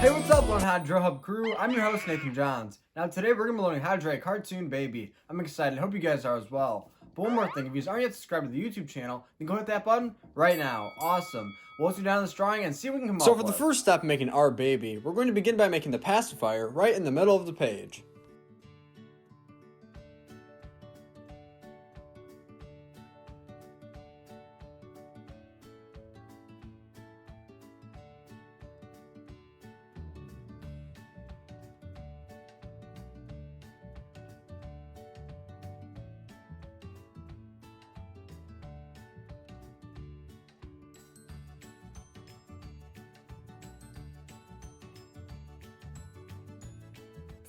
Hey, what's up, Learn How to Draw Hub crew? I'm your host, Nathan Johns. Now, today we're going to be learning how to draw a cartoon baby. I'm excited. Hope you guys are as well. But one more thing, if you guys aren't yet subscribed to the YouTube channel, then go hit that button right now. Awesome. We'll do down this drawing and see what we can come up with. So for the first step in making our baby, we're going to begin by making the pacifier right in the middle of the page.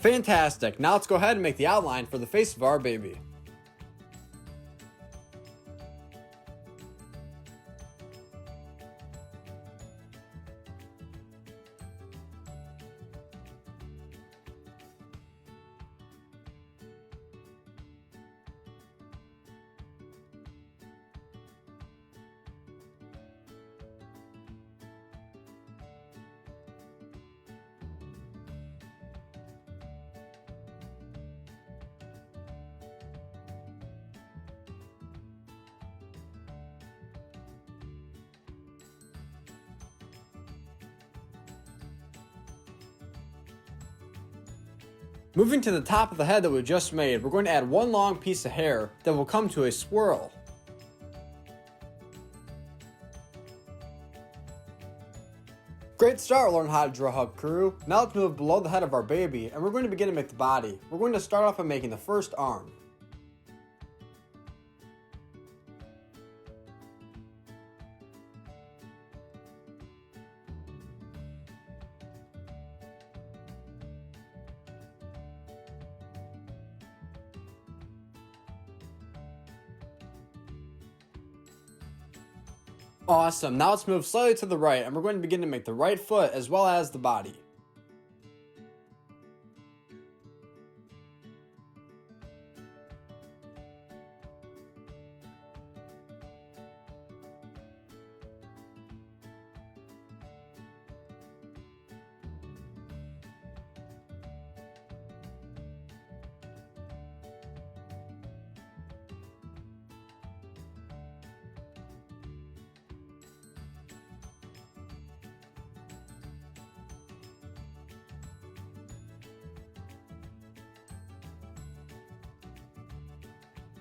Fantastic, now let's go ahead and make the outline for the face of our baby. Moving to the top of the head that we just made, we're going to add one long piece of hair that will come to a swirl. Great start, Learn How to Draw Hub crew. Now let's move below the head of our baby and we're going to begin to make the body. We're going to start off by making the first arm. Awesome, now let's move slightly to the right and we're going to begin to make the right foot as well as the body.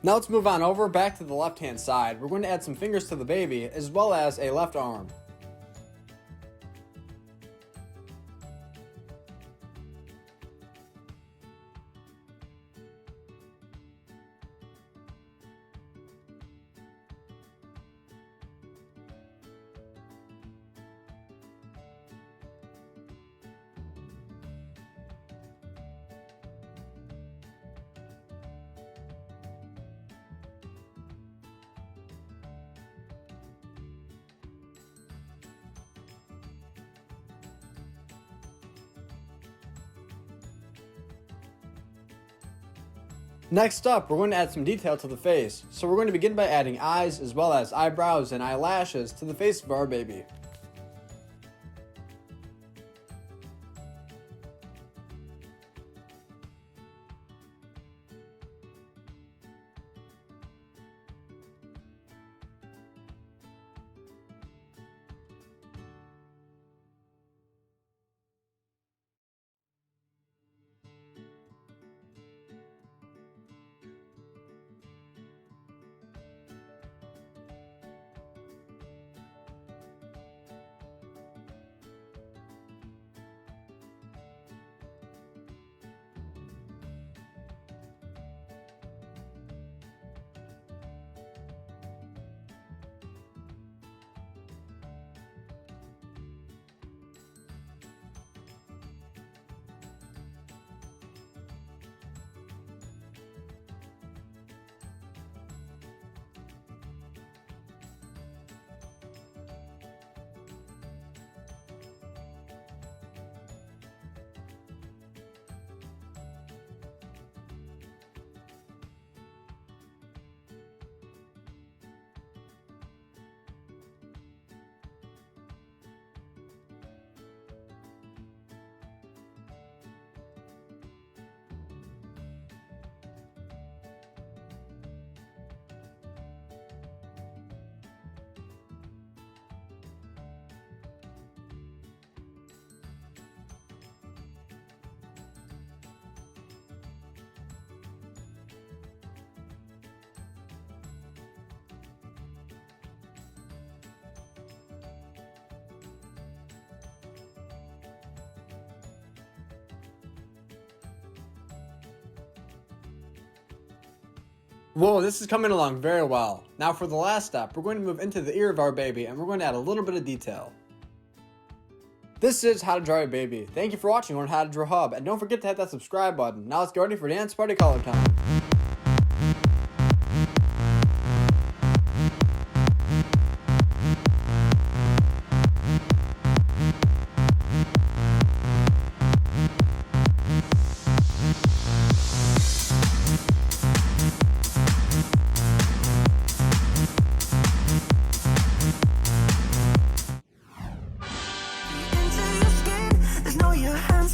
Now let's move on over back to the left hand side. We're going to add some fingers to the baby as well as a left arm. Next up, we're going to add some detail to the face. So we're going to begin by adding eyes as well as eyebrows and eyelashes to the face of our baby. Whoa, this is coming along very well. Now for the last step, we're going to move into the ear of our baby and we're going to add a little bit of detail. This is How to Draw Your Baby. Thank you for watching Learn How to Draw Hub, and don't forget to hit that subscribe button. Now let's get ready for dance party color time. Into your skin, there's no your hands